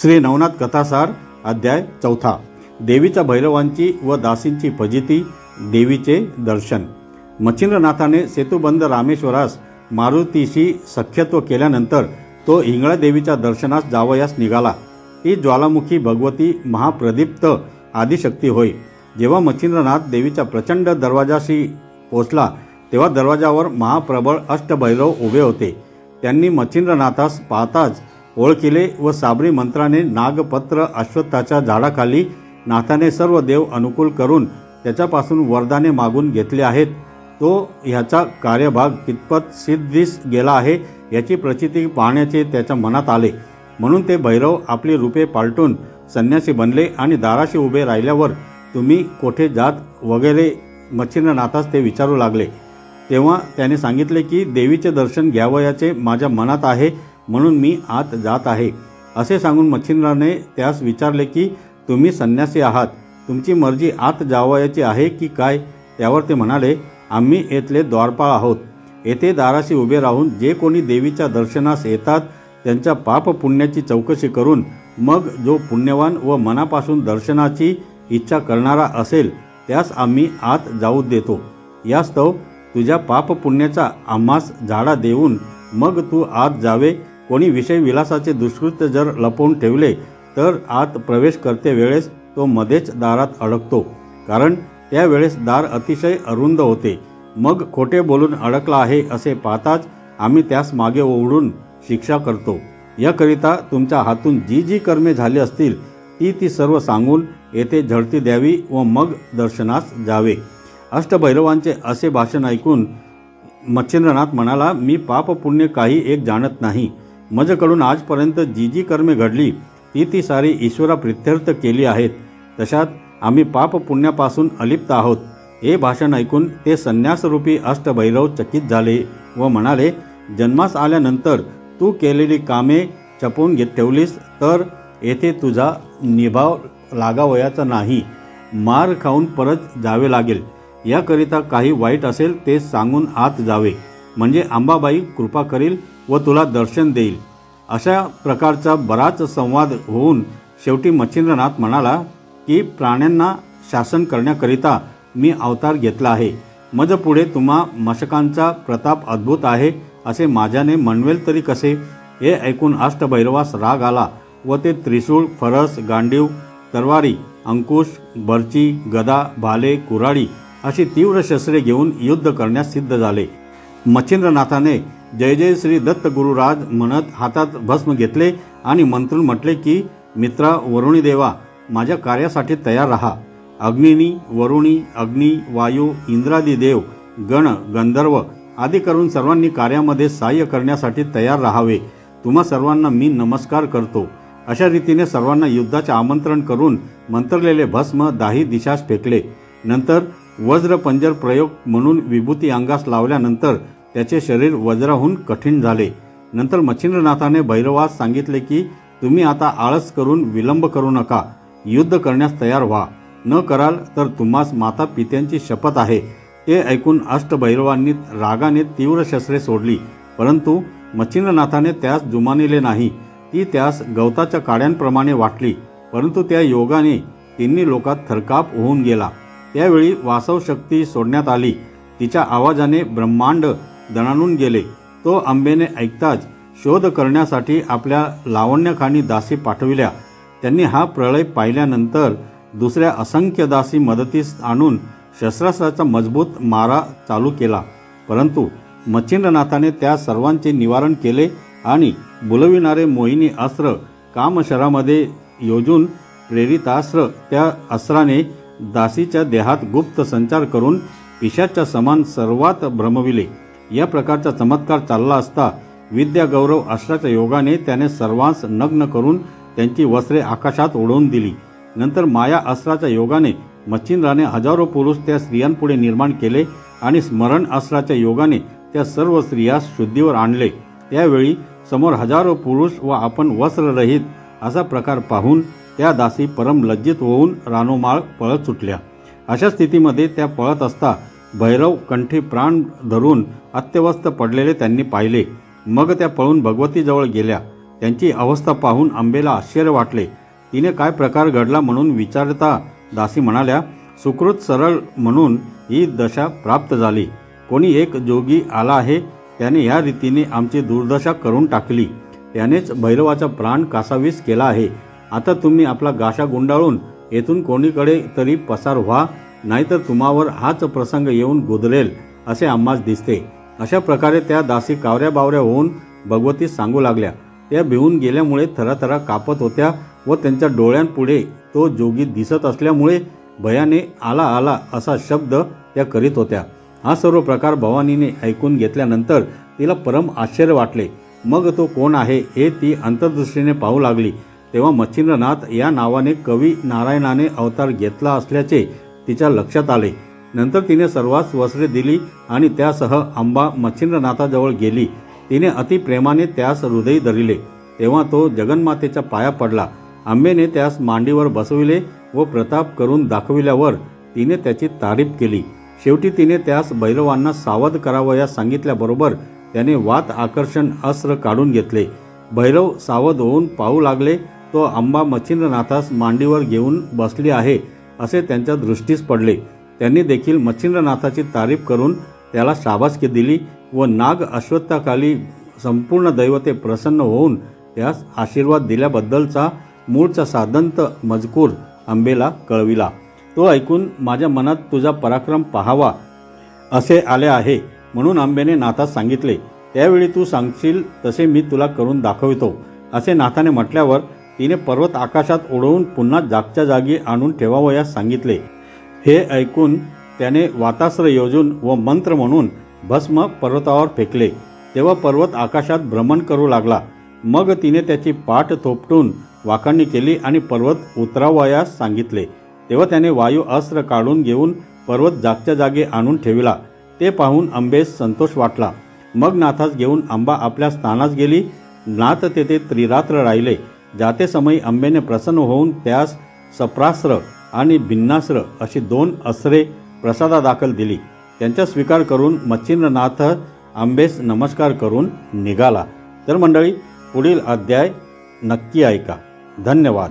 श्री नवनाथ कथासार अध्याय 4. देवीच्या भैरवांची व दासींची फजिती, देवीचे दर्शन. मच्छिंद्रनाथाने सेतुबंद रामेश्वरास मारुतीशी सख्यत्व केल्यानंतर तो हिंगळा देवीच्या दर्शनास जावयास निघाला. ही ज्वालामुखी भगवती महाप्रदीप्त आदिशक्ती होय. जेव्हा मच्छिंद्रनाथ देवीच्या प्रचंड दरवाजाशी पोचला तेव्हा दरवाजावर महाप्रबळ अष्टभैरव उभे होते. त्यांनी मच्छिंद्रनाथास पाहताच ओळखिले व साबरी मंत्राने नागपत्र अश्वत्थाच्या झाडाखाली नाथाने सर्व देव अनुकूल करून त्याच्यापासून वरदाने मागून घेतले आहेत. तो ह्याचा कार्यभाग कितपत सिद्धीस गेला आहे याची प्रचिती पाहण्याचे त्याच्या मनात आले. म्हणून ते भैरव आपली रूपे पालटून संन्यासी बनले आणि दाराशी उभे राहिल्यावर तुम्ही कोठे जात वगैरे मच्छिंद्रनाथास ते विचारू लागले. तेव्हा त्याने सांगितले की देवीचे दर्शन घ्यावयाचे माझ्या मनात आहे, म्हणून मी आत जात आहे. असे सांगून मच्छिंद्राने त्यास विचारले की तुम्ही संन्यासी आहात, तुमची मर्जी आत जावयाची आहे की काय? त्यावर ते म्हणाले, आम्ही येथले द्वारपाळ आहोत. येथे दाराशी उभे राहून जे कोणी देवीच्या दर्शनास येतात त्यांच्या पाप पुण्याची चौकशी करून मग जो पुण्यवान व मनापासून दर्शनाची इच्छा करणारा असेल त्यास आम्ही आत जाऊ देतो. यास्तव तुझ्या पाप पुण्याचा आम्हास झाडा देऊन मग तू आत जावे. कोणी विषय विलासाचे दुष्कृत्य जर लपवून ठेवले तर आत प्रवेश करते वेळेस तो मध्येच दारात अडकतो, कारण त्यावेळेस दार अतिशय अरुंद होते. मग खोटे बोलून अडकला आहे असे पाहताच आम्ही त्यास मागे ओढून शिक्षा करतो. याकरिता तुमच्या हातून जी जी कर्मे झाली असतील ती सर्व सांगून येथे झडती द्यावी व मग दर्शनास जावे. अष्टभैरवांचे असे भाषण ऐकून मच्छिंद्रनाथ म्हणाला, मी पाप पुण्य काही एक जाणत नाही. माझ्याकडून आजपर्यंत जी जी कर्मे घडली ती सारी ईश्वरा प्रित्यर्थ केली आहेत. तशात आम्ही पाप पुण्यापासून अलिप्त आहोत. हे भाषण ऐकून ते संन्यासरूपी अष्टभैरव चकित झाले व म्हणाले, जन्मास आल्यानंतर तू केलेली कामे चपवून ठेवलीस तर येथे तुझा निभाव लागावयाचा नाही. मार खाऊन परत जावे लागेल. याकरिता काही वाईट असेल ते सांगून आत जावे, म्हणजे अंबाबाई कृपा करील व तुला दर्शन देईल. अशा प्रकारचा बराच संवाद होऊन शेवटी मच्छिंद्रनाथ म्हणाला की प्राण्यांना शासन करण्याकरिता मी अवतार घेतला आहे. मज पुढे तुम्हा मशकांचा प्रताप अद्भुत आहे असे माझ्याने म्हणवेल तरी कसे? हे ऐकून अष्टभैरवास राग आला व ते त्रिशूळ, फरस, गांडीव, तरवारी, अंकुश, बर्ची, गदा, भाले, कुऱ्हाडी अशी तीव्र शस्त्रे घेऊन युद्ध करण्यास सिद्ध झाले. मच्छिंद्रनाथाने जय जय श्री दत्त गुरुराज म्हणत हातात भस्म घेतले आणि मंत्रून म्हटले की मित्रा वरुणी देवा, माझ्या कार्यासाठी तयार रहा. अग्निनी, वरुणी, अग्नी, वायू, इंद्रादी देव, गण, गंधर्व आदी करून सर्वांनी कार्यामध्ये सहाय्य करण्यासाठी तयार राहावे. तुम्हा सर्वांना मी नमस्कार करतो. अशा रीतीने सर्वांना युद्धाचे आमंत्रण करून मंत्रलेले भस्म दाही दिशास फेकले. नंतर वज्र पंजर प्रयोग म्हणून विभूती अंगास लावल्यानंतर त्याचे शरीर वज्राहून कठीण झाले. नंतर मच्छिंद्रनाथाने भैरवास सांगितले की तुम्ही आता आळस करून विलंब करू नका, युद्ध करण्यास तयार व्हा. न कराल तर तुम्हास माता पित्यांची शपथ आहे. ते ऐकून अष्टभैरवांनी रागाने तीव्र शस्त्रे सोडली, परंतु मच्छिंद्रनाथाने त्यास जुमानिले नाही. ती त्यास गवताच्या काड्यांप्रमाणे वाटली, परंतु त्या योगाने तिन्ही लोकात थरकाप होऊन गेला. त्यावेळी वासव शक्ती सोडण्यात आली. तिच्या आवाजाने ब्रह्मांड दणाणून गेले. तो अंबेने ऐकताच शोध करण्यासाठी आपल्या लावण्याखानी दासी पाठविल्या. त्यांनी हा प्रलय पाहिल्यानंतर दुसऱ्या असंख्य दासी मदतीस आणून शस्त्रास्त्राचा मजबूत मारा चालू केला, परंतु मच्छिंद्रनाथाने त्या सर्वांचे निवारण केले आणि बुलविणारे मोहिनी अस्त्र कामशरामध्ये योजून प्रेरितास्त्र त्या अस्त्राने दासीच्या देहात गुप्त संचार करून पिशाच्या समान सर्वात भ्रमविले. या प्रकारचा चमत्कार चालला असता विद्या गौरव अस्त्राच्या योगाने त्याने सर्वांस नग्न करून त्यांची वस्त्रे आकाशात उडवून दिली. नंतर माया अस्त्राच्या योगाने मच्छिंद्राने हजारो पुरुष त्या स्त्रियांपुढे निर्माण केले आणि स्मरण अस्त्राच्या योगाने त्या सर्व स्त्रियास शुद्धीवर आणले. त्यावेळी समोर हजारो पुरुष व आपण वस्त्ररहित असा प्रकार पाहून त्या दासी परम लज्जित होऊन रानोमाळ पळत सुटल्या. अशा स्थितीमध्ये त्या पळत असता भैरव कंठी प्राण धरून अत्यवस्थ पडलेले त्यांनी पाहिले. मग त्या पळून भगवतीजवळ गेल्या. त्यांची अवस्था पाहून आंबेला आश्चर्य वाटले. तिने काय प्रकार घडला म्हणून विचारता दासी म्हणाल्या, सुकृत सरळ म्हणून ही दशा प्राप्त झाली. कोणी एक जोगी आला आहे, त्याने या रीतीने आमची दुर्दशा करून टाकली. त्यानेच भैरवाचा प्राण कासावीस केला आहे. आता तुम्ही आपला गाशा गुंडाळून येथून कोणीकडे तरी पसार व्हा, नाहीतर तुम्हावर हाच प्रसंग येऊन गुदरेल असे आम्हास दिसते. अशा प्रकारे त्या दासी कावऱ्या बावऱ्या होऊन भगवतीस सांगू लागल्या. त्या भिवून गेल्यामुळे थराथरा कापत होत्या व त्यांच्या डोळ्यांपुढे तो जोगी दिसत असल्यामुळे भयाने आला आला असा शब्द त्या करीत होत्या. हा सर्व प्रकार भवानीने ऐकून घेतल्यानंतर तिला परम आश्चर्य वाटले. मग तो कोण आहे हे ती अंतर्दृष्टीने पाहू लागली. तेव्हा मच्छिंद्रनाथ या नावाने कवी नारायणाने अवतार घेतला असल्याचे तिच्या लक्षात आले. नंतर तिने सर्वांस वस्त्रे दिली आणि त्यासह अंबा मच्छिंद्रनाथाजवळ गेली. तिने अतिप्रेमाने त्यास हृदयी धरिले. तेव्हा तो जगन्मातेच्या पाया पडला. आंबेने त्यास मांडीवर बसविले व प्रताप करून दाखविल्यावर तिने त्याची तारीफ केली. शेवटी तिने त्यास भैरवांना सावध करावयास सांगितल्याबरोबर त्याने वात आकर्षण अस्त्र काढून घेतले. भैरव सावध होऊन पाहू लागले. तो अंबा मच्छिंद्रनाथास मांडीवर घेऊन बसली आहे असे त्यांच्या दृष्टीस पडले. त्यांनी देखील मच्छिंद्रनाथाची तारीफ करून त्याला शाबासकी दिली व नाग अश्वत्थाखाली संपूर्ण दैवते प्रसन्न होऊन त्यास आशीर्वाद दिल्याबद्दलचा मूळचा साधंत मजकूर आंबेला कळविला. तो ऐकून माझ्या मनात तुझा पराक्रम पाहावा असे आले आहे म्हणून आंबेने नाथास सांगितले. त्यावेळी तू सांगशील तसे मी तुला करून दाखवितो असे नाथाने म्हटल्यावर तिने पर्वत आकाशात उडवून पुन्हा जागच्या जागी आणून ठेवावयास सांगितले. हे ऐकून त्याने वातास्त्र योजून व मंत्र म्हणून भस्म पर्वतावर फेकले. तेव्हा पर्वत आकाशात भ्रमण करू लागला. मग तिने त्याची पाठ थोपटून वाखाणणी केली आणि पर्वत उतरावयास सांगितले. तेव्हा त्याने वायू अस्त्र काढून घेऊन पर्वत जागच्या जागी आणून ठेविला. ते पाहून आंबेस संतोष वाटला. मग नाथास घेऊन अंबा आपल्या स्थानास गेली. नाथ तेथे त्रिरात्र राहिले. जाते समयी आंबेने प्रसन्न होऊन त्यास सप्रास्त्र आणि भिन्नास्त्र अशी 2 अस्त्रे प्रसादादाखल दिली. त्यांचा स्वीकार करून मच्छिंद्रनाथ आंबेस नमस्कार करून निघाला. तर मंडळी, पुढील अध्याय नक्की ऐका. धन्यवाद.